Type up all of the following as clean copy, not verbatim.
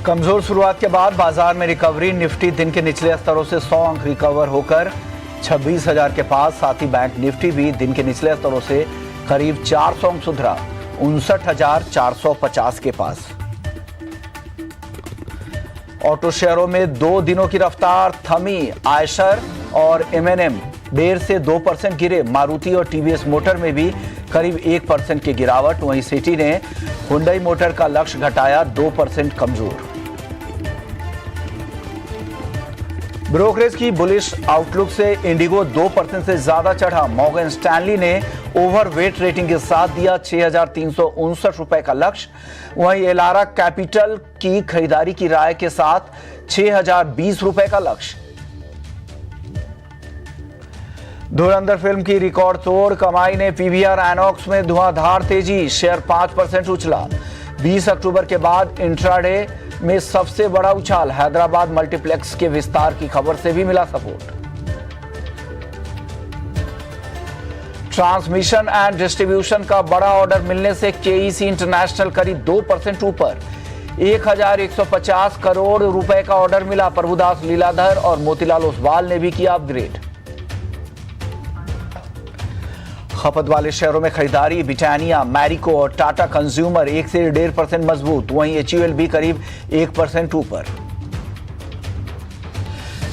कमजोर शुरुआत के बाद बाजार में रिकवरी। निफ्टी दिन के निचले स्तरों से 100 अंक रिकवर होकर 26,000 के पास। साथ ही बैंक निफ्टी भी दिन के निचले स्तरों से करीब 400 अंक सुधरा, 59,450 के पास। ऑटो शेयरों में 2 दिनों की रफ्तार थमी। आयशर और एमएनएम 1.5 से 2% गिरे। मारुति और टीवीएस मोटर में भी करीब 1% की गिरावट। वहीं सिटी ने हुंडई मोटर का लक्ष्य घटाया, 2% कमजोर। ब्रोकरेज की बुलिश आउटलुक से इंडिगो 2% से ज्यादा चढ़ा। मॉर्गन स्टैनली ने ओवरवेट रेटिंग के साथ दिया 6,359 रुपए का लक्ष्य। वहीं एलारा कैपिटल की खरीदारी की राय के साथ 6,020 रुपए का लक्ष्य। धुरंधर फिल्म की रिकॉर्ड तोड़ कमाई ने पीवीआर आइनॉक्स में धुआंधार तेजी। शेयर 5% उछला। 20 अक्टूबर के बाद इंट्राडे में सबसे बड़ा उछाल। हैदराबाद मल्टीप्लेक्स के विस्तार की खबर से भी मिला सपोर्ट। ट्रांसमिशन एंड डिस्ट्रीब्यूशन का बड़ा ऑर्डर मिलने से केईसी इंटरनेशनल करीब 2% ऊपर। 1,150 करोड़ रुपए का ऑर्डर मिला। प्रभुदास लीलाधर और मोतीलाल ओसवाल ने भी किया अपग्रेड। खपत वाले शेयरों में खरीदारी। ब्रिटानिया, मैरिको और टाटा कंज्यूमर 1 से 1.5% मजबूत। वहीं एचयूएल भी करीब 1% ऊपर।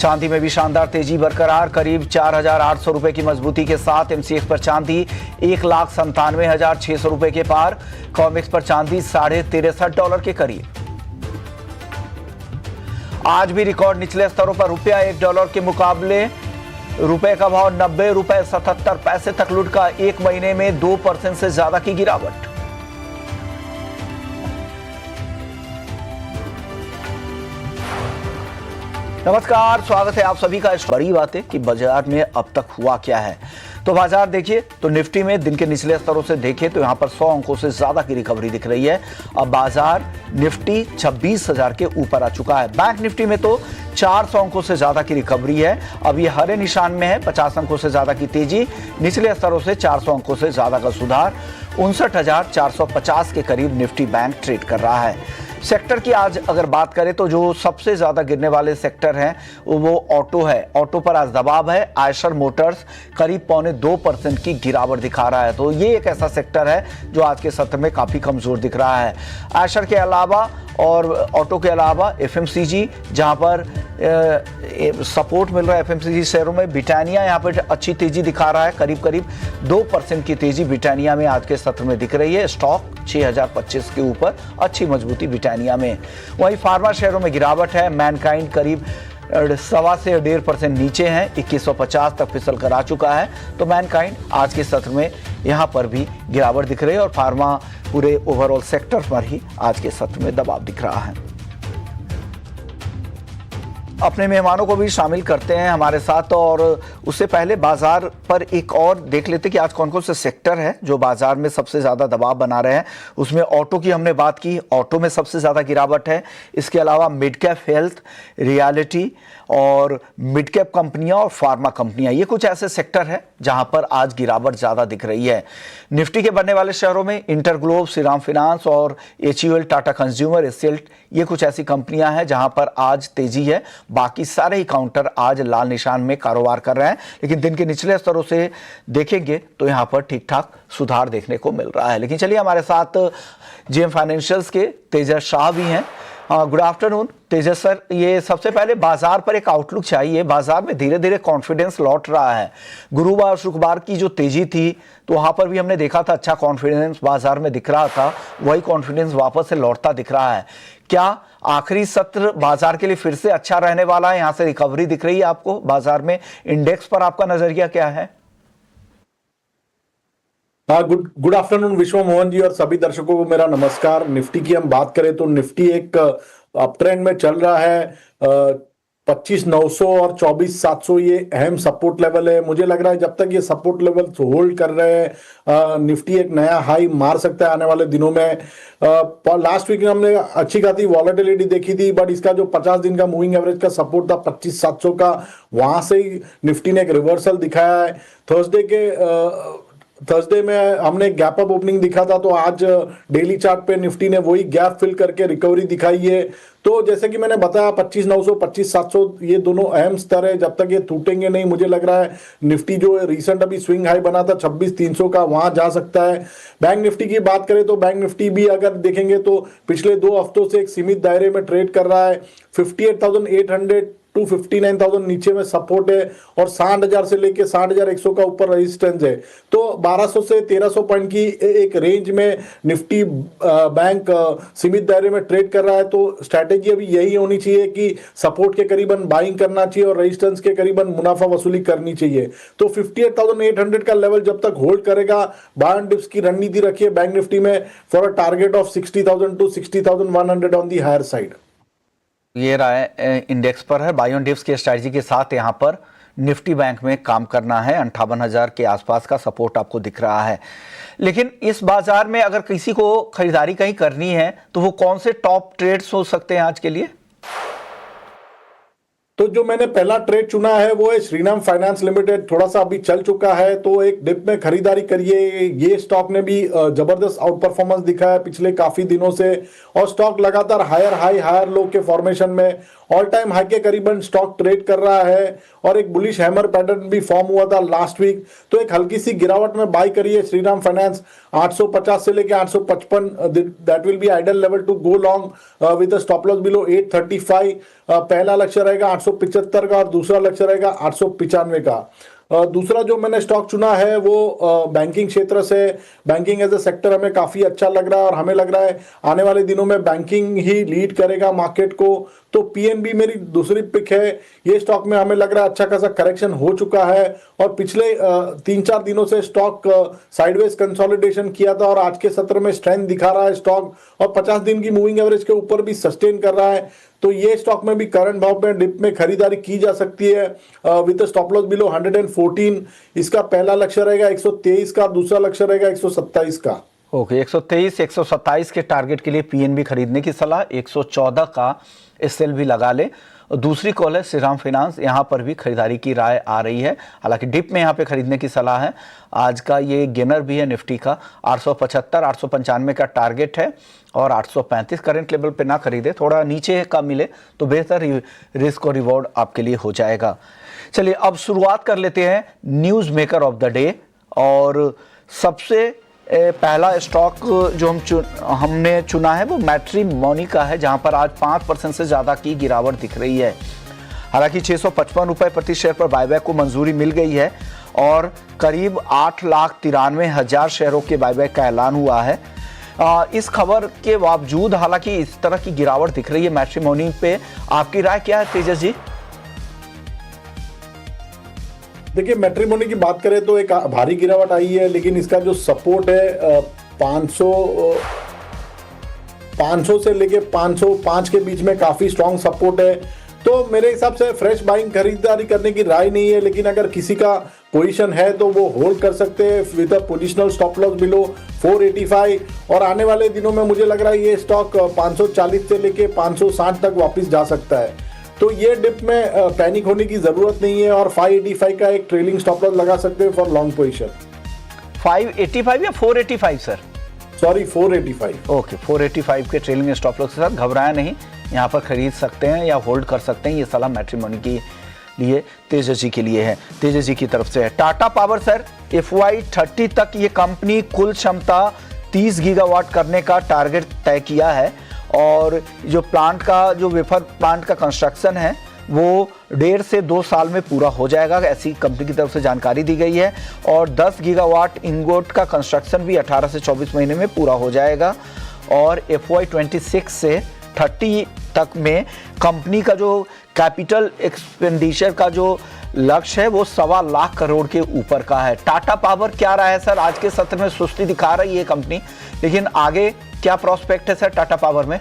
चांदी में भी शानदार तेजी बरकरार। करीब 4,800 रुपए की मजबूती के साथ एमसीएक्स पर चांदी 1,97,600 रुपए के पार। कॉमेक्स पर चांदी $63.5 के करीब। आज भी रिकॉर्ड निचले स्तरों पर रुपया $1 के मुकाबले रुपए का भाव 90 रुपए 77 पैसे तक लुढ़का। 1 महीने में 2% से ज्यादा की गिरावट। नमस्कार, स्वागत है आप सभी का। इस बड़ी बात है कि बाजार में अब तक हुआ क्या है। तो बाजार देखिए तो निफ्टी में दिन के निचले स्तरों से देखें तो यहां पर 100 अंकों से ज्यादा की रिकवरी दिख रही है। अब बाजार निफ्टी 26,000 के ऊपर आ चुका है। बैंक निफ्टी में तो 400 अंकों से ज्यादा की रिकवरी है। अब ये हरे निशान में है। 50 अंकों से ज्यादा की तेजी। निचले स्तरों से 400 अंकों से ज्यादा का सुधार। 59,450 के करीब निफ्टी बैंक ट्रेड कर रहा है। सेक्टर की आज अगर बात करें तो जो सबसे ज्यादा गिरने वाले सेक्टर हैं वो ऑटो है। ऑटो पर आज दबाव है। आयशर मोटर्स करीब 2% की गिरावट दिखा रहा है। तो ये एक ऐसा सेक्टर है जो आज के सत्र में काफी कमजोर दिख रहा है। आयशर के अलावा और ऑटो के अलावा एफएमसीजी, जहां पर सपोर्ट मिल रहा है एफएमसीजी शेयरों में। ब्रिटानिया यहां पर अच्छी तेजी दिखा रहा है। करीब 2% की तेजी ब्रिटानिया में आज के सत्र में दिख रही है। स्टॉक 6,025 के ऊपर, अच्छी मजबूती ब्रिटानिया में। वहीं फार्मा शेयरों में गिरावट है। मैनकाइंड करीब 1.25 से 1.5% नीचे हैं। 2150 तक फिसल कर आ चुका है। तो मैनकाइंड आज के सत्र में यहां पर भी गिरावट दिख रही है और फार्मा पूरे ओवरऑल सेक्टर पर ही आज के सत्र में दबाव दिख रहा है। अपने मेहमानों को भी शामिल करते हैं हमारे साथ और उससे पहले बाजार पर एक और देख लेते कि आज कौन कौन से सेक्टर है जो बाजार में सबसे ज्यादा दबाव बना रहे हैं। उसमें ऑटो की हमने बात की, ऑटो में सबसे ज्यादा गिरावट है। इसके अलावा मिड कैप हेल्थ, रियलिटी और मिड कैप कंपनियां और फार्मा कंपनियां, ये कुछ ऐसे सेक्टर है जहां पर आज गिरावट ज्यादा दिख रही है। निफ्टी के बनने वाले शहरों में इंटरग्लोब, श्रीराम फाइनेंस और एचयूएल, टाटा कंज्यूमर, एसिल्ट, ये कुछ ऐसी कंपनियां हैं जहां पर आज तेजी है। बाकी सारे ही काउंटर आज लाल निशान में कारोबार कर रहे हैं। लेकिन दिन के निचले स्तरों से देखेंगे तो यहां पर ठीक ठाक सुधार देखने को मिल रहा है। लेकिन चलिए, हमारे साथ जेएम फाइनेंशियल्स के तेजस शाह भी हैं। गुड आफ्टरनून तेजस सर। ये सबसे पहले बाजार पर एक आउटलुक चाहिए। बाजार में धीरे धीरे कॉन्फिडेंस लौट रहा है। गुरुवार और शुक्रवार की जो तेजी थी तो वहां पर भी हमने देखा था अच्छा कॉन्फिडेंस बाजार में दिख रहा था। वही कॉन्फिडेंस वापस से लौटता दिख रहा है। क्या आखिरी सत्र बाजार के लिए फिर से अच्छा रहने वाला है? यहां से रिकवरी दिख रही है आपको बाजार में? इंडेक्स पर आपका नजरिया क्या है? हाँ, गुड आफ्टरनून विश्व मोहन जी और सभी दर्शकों को मेरा नमस्कार। निफ्टी की हम बात करें तो निफ्टी एक अप ट्रेंड में चल रहा है। 25,900 और 24,700 ये अहम सपोर्ट लेवल है। मुझे लग रहा है जब तक ये सपोर्ट लेवल होल्ड कर रहे हैं निफ्टी एक नया हाई मार सकता है आने वाले दिनों में। लास्ट वीक हमने अच्छी खासी वॉलेटिलिटी देखी थी, बट इसका जो 50 दिन का मूविंग एवरेज का सपोर्ट था 25,700 का, वहां से ही निफ्टी ने एक रिवर्सल दिखाया है। थर्सडे के थर्सडे में हमने गैप अप ओपनिंग दिखा था, तो आज डेली चार्ट पे निफ्टी ने वही गैप फिल करके रिकवरी दिखाई है। तो जैसे कि मैंने बताया 25,900 25,700 ये दोनों अहम स्तर है, जब तक ये टूटेंगे नहीं मुझे लग रहा है निफ्टी जो रिसेंट अभी स्विंग हाई बना था 26,300 का, वहां जा सकता है। बैंक निफ्टी की बात करें तो बैंक निफ्टी भी अगर देखेंगे तो पिछले 2 हफ्तों से एक सीमित दायरे में ट्रेड कर रहा है। 58,800 टू 59,000 नीचे में सपोर्ट है और 60,000 से लेके 60,100 का ऊपर रेजिस्टेंस है। तो 1200 से 1300 पॉइंट की एक रेंज में निफ्टी बैंक सीमित दायरे में ट्रेड कर रहा है। तो स्ट्रैटेजी अभी यही होनी चाहिए कि सपोर्ट के करीबन बाइंग करना चाहिए और रेजिस्टेंस के करीबन मुनाफा वसूली करनी चाहिए। तो 58,800 का लेवल जब तक होल्ड करेगा, बाय एंड डिप्स की रणनीति रखिए बैंक निफ्टी में for a target of 60,000 to 60,100 on the higher side. ये रहा है इंडेक्स पर है, बाय ऑन डिप्स की स्ट्रैटेजी के साथ यहाँ पर निफ्टी बैंक में काम करना है। 58,000 के आसपास का सपोर्ट आपको दिख रहा है। लेकिन इस बाजार में अगर किसी को खरीदारी कहीं करनी है तो वो कौन से टॉप ट्रेड्स हो सकते हैं आज के लिए? तो जो मैंने पहला ट्रेड चुना है वो है श्रीराम फाइनेंस लिमिटेड। थोड़ा सा अभी चल चुका है तो एक डिप में खरीदारी करिए। ये स्टॉक ने भी जबरदस्त आउट परफॉर्मेंस दिखाया है पिछले काफी दिनों से और स्टॉक लगातार हायर हाई हायर लो के फॉर्मेशन में ऑल टाइम हाई के करीबन स्टॉक ट्रेड कर रहा है और एक बुलिश हैमर पैटर्न भी फॉर्म हुआ था लास्ट वीक। तो एक हल्की सी गिरावट में बाय करिए श्रीराम फाइनेंस 850 से लेके 855, that will be ideal level to go long with a stop loss below 835। पहला लक्ष्य रहेगा 875 का और दूसरा लक्ष्य रहेगा 895 का। दूसरा जो मैंने स्टॉक चुना है वो बैंकिंग क्षेत्र से, बैंकिंग एज ए सेक्टर हमें काफी अच्छा लग रहा है और हमें लग रहा है आने वाले दिनों में बैंकिंग ही लीड करेगा मार्केट को। तो पीएनबी मेरी दूसरी पिक है। ये स्टॉक में हमें लग रहा है अच्छा खासा करेक्शन हो चुका है और पिछले 3-4 दिनों से स्टॉक साइडवेज कंसोलिडेशन किया था और आज के सत्र में स्ट्रेंथ दिखा रहा है स्टॉक और 50 दिन की मूविंग एवरेज के ऊपर भी सस्टेन कर रहा है। तो ये स्टॉक में भी करंट भाव में डिप में खरीदारी की जा सकती है विद स्टॉप लॉस बिलो 114। इसका पहला लक्ष्य रहेगा 123 का, दूसरा लक्ष्य रहेगा 127 का। ओके, 123 127 के टारगेट के लिए पीएनबी खरीदने की सलाह, 114 का एसएल भी लगा ले। दूसरी कॉल है श्रीराम फाइनेंस, यहाँ पर भी खरीदारी की राय आ रही है, हालांकि डिप में यहाँ पे खरीदने की सलाह है। आज का ये गेनर भी है निफ्टी का, 875 895 का टारगेट है और 835 करंट लेवल पे ना खरीदे, थोड़ा नीचे का मिले तो बेहतर रिस्क और रिवॉर्ड आपके लिए हो जाएगा। चलिए अब शुरुआत कर लेते हैं news maker of the day और सबसे पहला स्टॉक जो हमने चुना है वो मैट्रिमोनी का है, जहां पर आज 5% से ज़्यादा की गिरावट दिख रही है। हालांकि 655 रुपये प्रति शेयर पर बायबैक को मंजूरी मिल गई है और करीब 8,93,000 शेयरों के बायबैक का ऐलान हुआ है। इस खबर के बावजूद हालांकि इस तरह की गिरावट दिख रही है मैट्रिमोनी पे, आपकी राय क्या है तेजस जी? देखिए मैट्रिमोनी की बात करें तो एक भारी गिरावट आई है, लेकिन इसका जो सपोर्ट है 500 से लेके 505 के बीच में काफी स्ट्रांग सपोर्ट है। तो मेरे हिसाब से फ्रेश बाइंग खरीदारी करने की राय नहीं है, लेकिन अगर किसी का पोजीशन है तो वो होल्ड कर सकते हैं with a positional stop loss below 485 और आने वाले दिनों में मुझे लग रहा है ये स्टॉक 540 से लेके 560 तक वापस जा सकता है। तो ये डिप में पैनिक होने की जरूरत नहीं है और 585 का एक ट्रेलिंग स्टॉप लॉस लगा सकते हैं फॉर लॉन्ग पोजीशन। 585 या 485 सर? सॉरी 485। ओके, 485 के ट्रेलिंग स्टॉप लॉस के साथ घबराया नहीं, यहाँ पर खरीद सकते हैं या होल्ड कर सकते हैं। ये सलाह मैट्रिमोनी के लिए तेजस जी के लिए है, तेजस जी की तरफ से है। टाटा पावर सर, FY30 तक ये कंपनी कुल क्षमता 30 गीगावाट करने का टारगेट तय किया है और जो प्लांट का जो वेफर प्लांट का कंस्ट्रक्शन है वो 1.5 से 2 साल में पूरा हो जाएगा, ऐसी कंपनी की तरफ से जानकारी दी गई है। और 10 गीगावाट इंगोट का कंस्ट्रक्शन भी 18 से 24 महीने में पूरा हो जाएगा और FY26 से 30 तक में कंपनी का जो कैपिटल एक्सपेंडिचर का जो लक्ष्य है वो 1.25 लाख करोड़ के ऊपर का है। टाटा पावर क्या रहा है सर? आज के सत्र में सुस्ती दिखा रही है कंपनी, लेकिन आगे क्या प्रोस्पेक्ट है सर टाटा पावर में?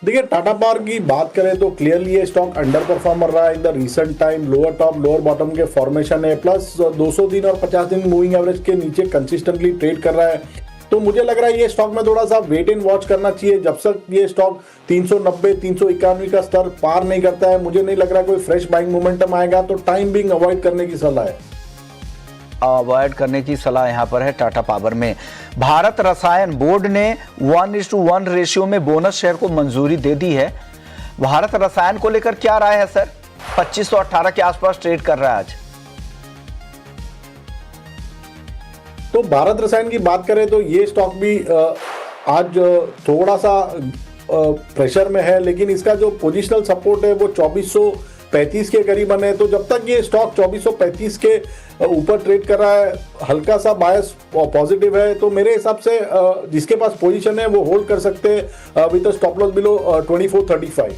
देखिए टाटा पावर की बात करें तो क्लियरली ये स्टॉक अंडर परफॉर्मर रहा है in the recent time. Lower top lower bottom के फॉर्मेशन है, प्लस 200 दिन और 50 दिन मूविंग एवरेज के नीचे कंसिस्टेंटली ट्रेड कर रहा है। तो मुझे लग रहा है ये स्टॉक में थोड़ा सा वेट एंड वॉच करना चाहिए। जब तक ये स्टॉक 390 391 का स्तर पार नहीं करता है, मुझे नहीं लग रहा कोई फ्रेश बाइंग मोमेंटम आएगा, तो टाइम बिंग अवॉइड करने की सलाह है। अवॉइड करने की सलाह यहाँ पर है टाटा पावर में। भारत रसायन बोर्ड ने 1:1 रेशियो में बोनस शेयर को मंजूरी दे दी है। भारत रसायन को लेकर क्या राय है सर? 2518 के आसपास ट्रेड कर रहा है आज। तो भारत रसायन की बात करें तो ये स्टॉक भी आज थोड़ा सा प्रेशर में है, लेकिन इसका जो पोजिशनल सपोर्ट है वो 2435 के करीबन है। तो जब तक ये स्टॉक 2435 के ऊपर ट्रेड कर रहा है, हल्का सा बायस पॉजिटिव है, तो मेरे हिसाब से जिसके पास पोजीशन है वो होल्ड कर सकते हैं विद स्टॉप लॉस बिलो 2435।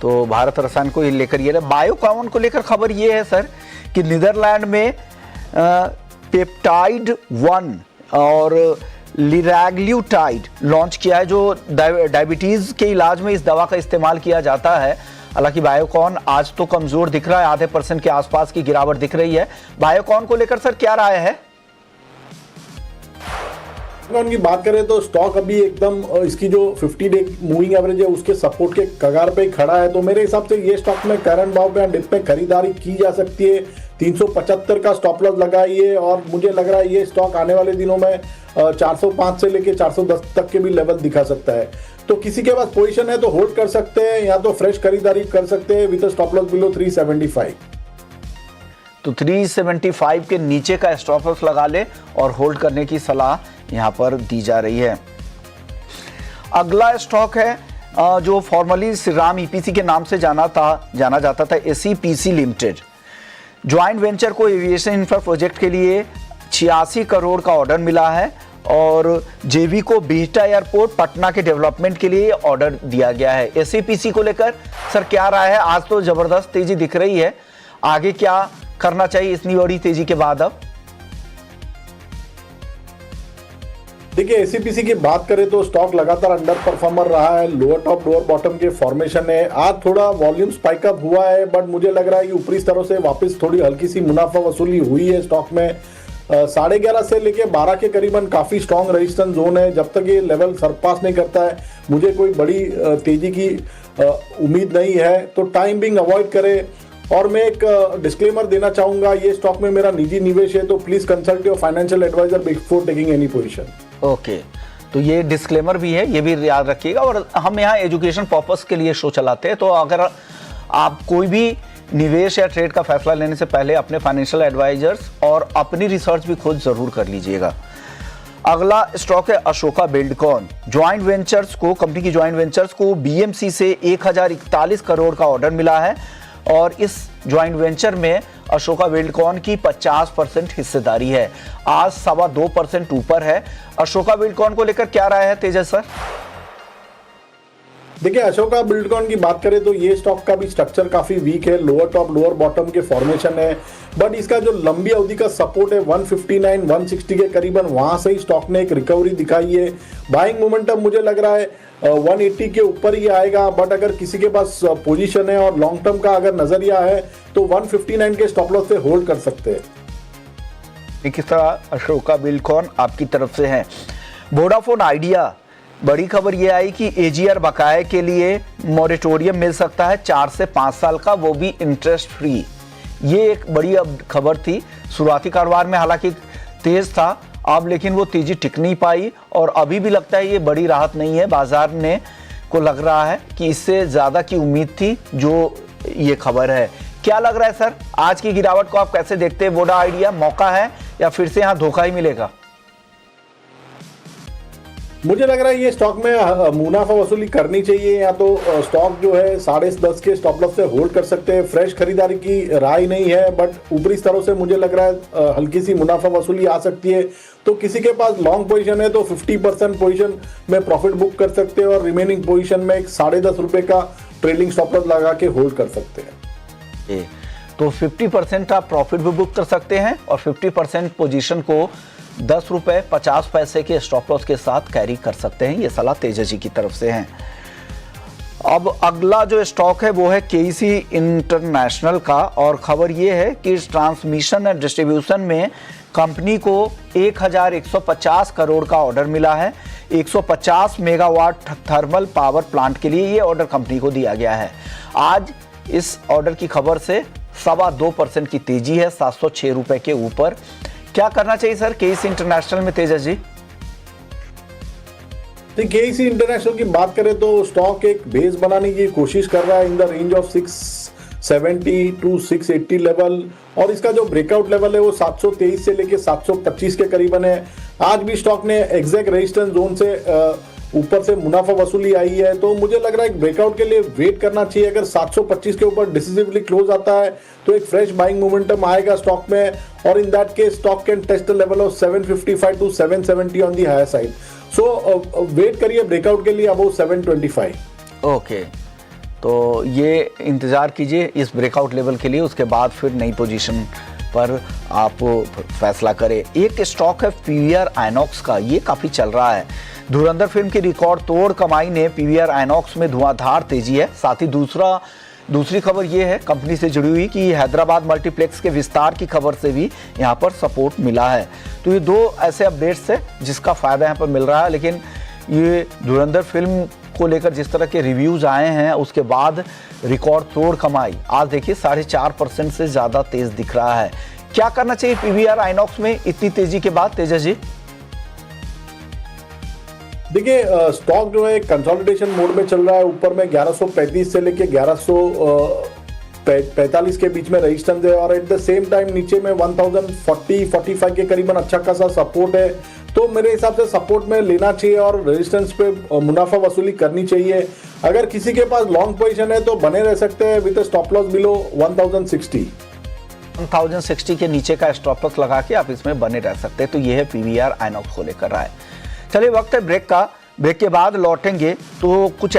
तो भारत रसायन को लेकर ये बायोकॉन को लेकर खबर ये है सर कि नीदरलैंड में पेप्टाइड 1 और लिराग्ल्यूटाइड लॉन्च किया है, जो डायबिटीज के इलाज में इस दवा का इस्तेमाल किया जाता है। हालांकि बायोकॉन आज तो कमजोर दिख रहा है, आधे % के आसपास की गिरावट दिख रही है। बायोकॉन को लेकर सर क्या राय है? उनकी बात करें तो स्टॉक अभी एकदम इसकी जो 50 डे मूविंग एवरेज है उसके सपोर्ट के कगार पे ही खड़ा है। तो मेरे हिसाब से ये स्टॉक में करंट भाव पे डिप पे खरीदारी की जा सकती है। 375 का स्टॉप लॉस लगाइए और मुझे लग रहा है ये स्टॉक आने वाले दिनों में 405 से लेके 410 तक के भी लेवल दिखा सकता है। तो किसी के पास पोजीशन है तो होल्ड कर सकते हैं या तो फ्रेश खरीदारी कर सकते हैं विद स्टॉप लॉस बिलो 375। तो 375 के नीचे का स्टॉप लॉस लगा ले और होल्ड करने की सलाह यहां पर दी जा रही है। अगला स्टॉक है जो फॉर्मली श्रीराम ईपीसी के नाम से जाना जाता था, एसीपीसी लिमिटेड। ज्वाइंट वेंचर को एविएशन इंफ्रा प्रोजेक्ट के लिए 86 करोड़ का ऑर्डर मिला है और जेवी को बिहटा एयरपोर्ट पटना के डेवलपमेंट के लिए ऑर्डर दिया गया है। एसीपीसी को लेकर सर क्या राय है? आज तो जबरदस्त तेजी दिख रही है, आगे क्या करना चाहिए इतनी बड़ी तेजी के बाद? अब देखिए एसीपीसी की बात करें तो स्टॉक लगातार अंडर परफॉर्मर रहा है, लोअर टॉप लोअर बॉटम के फॉर्मेशन है। आज थोड़ा वॉल्यूम स्पाइकअप हुआ है, बट मुझे लग रहा है कि ऊपरी स्तरों से वापस थोड़ी हल्की सी मुनाफा वसूली हुई है स्टॉक में। 11:30 से लेके 12 के करीबन काफी स्ट्रॉन्ग रेजिस्टेंस जोन है। जब तक ये लेवल सरपास नहीं करता है मुझे कोई बड़ी तेजी की उम्मीद नहीं है, तो टाइम बिंग अवॉइड करें। और मैं एक डिस्क्लेमर देना चाहूंगा, ये स्टॉक में मेरा निजी निवेश है, तो please consult your financial advisor before taking any position. Okay, तो ये डिस्क्लेमर भी है, ये भी याद रखिएगा। और हम यहाँ एजुकेशन पर्पस के लिए शो चलाते हैं, तो अगर आप कोई भी निवेश या ट्रेड का फैसला लेने से पहले अपने फाइनेंशियल एडवाइजर्स और अपनी रिसर्च भी खुद जरूर कर लीजिएगा। अगला स्टॉक है अशोका बिल्डकॉन। ज्वाइंट वेंचर्स को, कंपनी की ज्वाइंट वेंचर्स को बीएमसी से 1041 करोड़ का ऑर्डर मिला है और इस ज्वाइंट वेंचर में अशोका बिल्डकॉन की 50% हिस्सेदारी है। आज 2.25% ऊपर है। अशोका बिल्डकॉन को लेकर क्या राय है तेजस सर? देखिए अशोका बिल्डकॉन की बात करें तो ये स्टॉक का भी स्ट्रक्चर काफी वीक है, लोअर टॉप लोअर बॉटम के फॉर्मेशन है, बट इसका जो लंबी अवधि का सपोर्ट है 159 160 के करीबन, वहां से ही स्टॉक ने एक रिकवरी दिखाई है। बाइंग मोमेंटम मुझे लग रहा है 180 के ऊपर ही आएगा, बट अगर किसी के पास पोजीशन है और लॉन्ग टर्म का अगर नजरिया है तो 159 के स्टॉप लॉस से होल्ड कर सकते हैं। किस तरह अशोका बिल्डकॉन आपकी तरफ से है। वोडाफोन आइडिया, बड़ी खबर यह आई कि एजीआर बकाये के लिए मॉरेटोरियम मिल सकता है 4 से 5 साल का, वो भी इंटरेस्ट फ्री। ये एक बड़ी अब खबर थी। शुरुआती कारोबार में हालांकि तेज था, अब लेकिन वो तेजी टिक नहीं पाई और अभी भी लगता है ये बड़ी राहत नहीं है। बाजार ने को लग रहा है कि इससे ज्यादा की उम्मीद थी जो ये खबर है। क्या लग रहा है सर, आज की गिरावट को आप कैसे देखते हैं? वोडा आइडिया मौका है या फिर से यहाँ धोखा ही मिलेगा? मुझे लग रहा है ये स्टॉक में मुनाफा वसूली करनी चाहिए, या तो स्टॉक जो है 10.5 के स्टॉप लॉस से होल्ड कर सकते हैं। फ्रेश खरीदारी की राय नहीं है, बट ऊपरी स्तरों से मुझे लग रहा है हल्की सी मुनाफा वसूली आ सकती है। तो किसी के पास लॉन्ग पोजीशन है तो 50% पोजीशन में प्रॉफिट बुक कर सकते हैं और रिमेनिंग पोजीशन में एक 10.5 रुपए का ट्रेलिंग स्टॉप लॉस लगा के होल्ड कर सकते हैं। तो 50% आप प्रॉफिट भी बुक कर सकते हैं और 50% पोजीशन को 10 रुपए 50 पैसे के स्टॉप लॉस के साथ कैरी कर सकते हैं। ये सलाह तेजस जी की तरफ से है। अब अगला जो स्टॉक है वो है केईसी इंटरनेशनल का, और खबर ये है कि इस ट्रांसमिशन एंड डिस्ट्रीब्यूशन में कंपनी को 1150 करोड़ का ऑर्डर मिला है। 150 मेगावाट थर्मल पावर प्लांट के लिए ये ऑर्डर कंपनी को दिया गया है। आज इस ऑर्डर की खबर से 2.25% की तेजी है, 706 रुपए के ऊपर। क्या करना चाहिए सर केईसी इंटरनेशनल में, तेजस जी? केईसी इंटरनेशनल की बात करें तो स्टॉक एक बेस बनाने की कोशिश कर रहा है in the range of 670 to 680 level, और इसका जो ब्रेकआउट लेवल है वो 723 से लेके 725 के करीबन है। आज भी स्टॉक ने एग्जैक्ट रेजिस्टेंस जोन से ऊपर से मुनाफा वसूली आई है, तो मुझे लग रहा है ब्रेकआउट के लिए वेट करना चाहिए। अगर 725 के ऊपर डिसिसिवली क्लोज आता है तो एक फ्रेश बाइंग मोमेंटम आएगा स्टॉक में, और in that case stock can test the level of 755 to 770 on the higher side. So wait करिए ब्रेकआउट के लिए अबव 725। ओके, तो ये इंतजार कीजिए इस ब्रेकआउट लेवल के लिए, उसके बाद फिर नई पोजीशन पर आप फैसला करें। एक स्टॉक है पीवीआर आइनॉक्स का, ये काफी चल रहा है। धुरंधर फिल्म की रिकॉर्ड तोड़ कमाई ने पीवीआर आइनॉक्स में धुआंधार तेजी है। साथ ही दूसरी खबर ये है कंपनी से जुड़ी हुई कि हैदराबाद मल्टीप्लेक्स के विस्तार की खबर से भी यहाँ पर सपोर्ट मिला है। तो ये दो ऐसे अपडेट्स है जिसका फायदा यहाँ पर मिल रहा है। लेकिन ये धुरंधर फिल्म को लेकर जिस तरह के रिव्यूज आए हैं, उसके बाद रिकॉर्ड तोड़ कमाई आज देखिए 4.5% से ज्यादा तेज दिख रहा है। क्या करना चाहिए पीवीआर आइनॉक्स में इतनी तेजी के बाद, तेजस जी? देखिए स्टॉक जो है कंसोलिडेशन मोड में चल रहा है। ऊपर में 1135 से लेके 1145 के बीच में रेजिस्टेंस है, और एट द सेम टाइम नीचे में 1040-45 के करीबन अच्छा खासा सपोर्ट है। तो मेरे हिसाब से सपोर्ट में लेना चाहिए और रेजिस्टेंस पे मुनाफा वसूली करनी चाहिए। अगर किसी के पास लॉन्ग पोजीशन है तो बने रह सकते हैं विद स्टॉप लॉस बिलो 1060 के नीचे का स्टॉप लॉस लगा के आप इसमें बने रह सकते हैं। तो ये है पीवीआर आइनॉक्स को लेकर राय। चलिए वक्त है ब्रेक का, ब्रेक के बाद लौटेंगे तो कुछ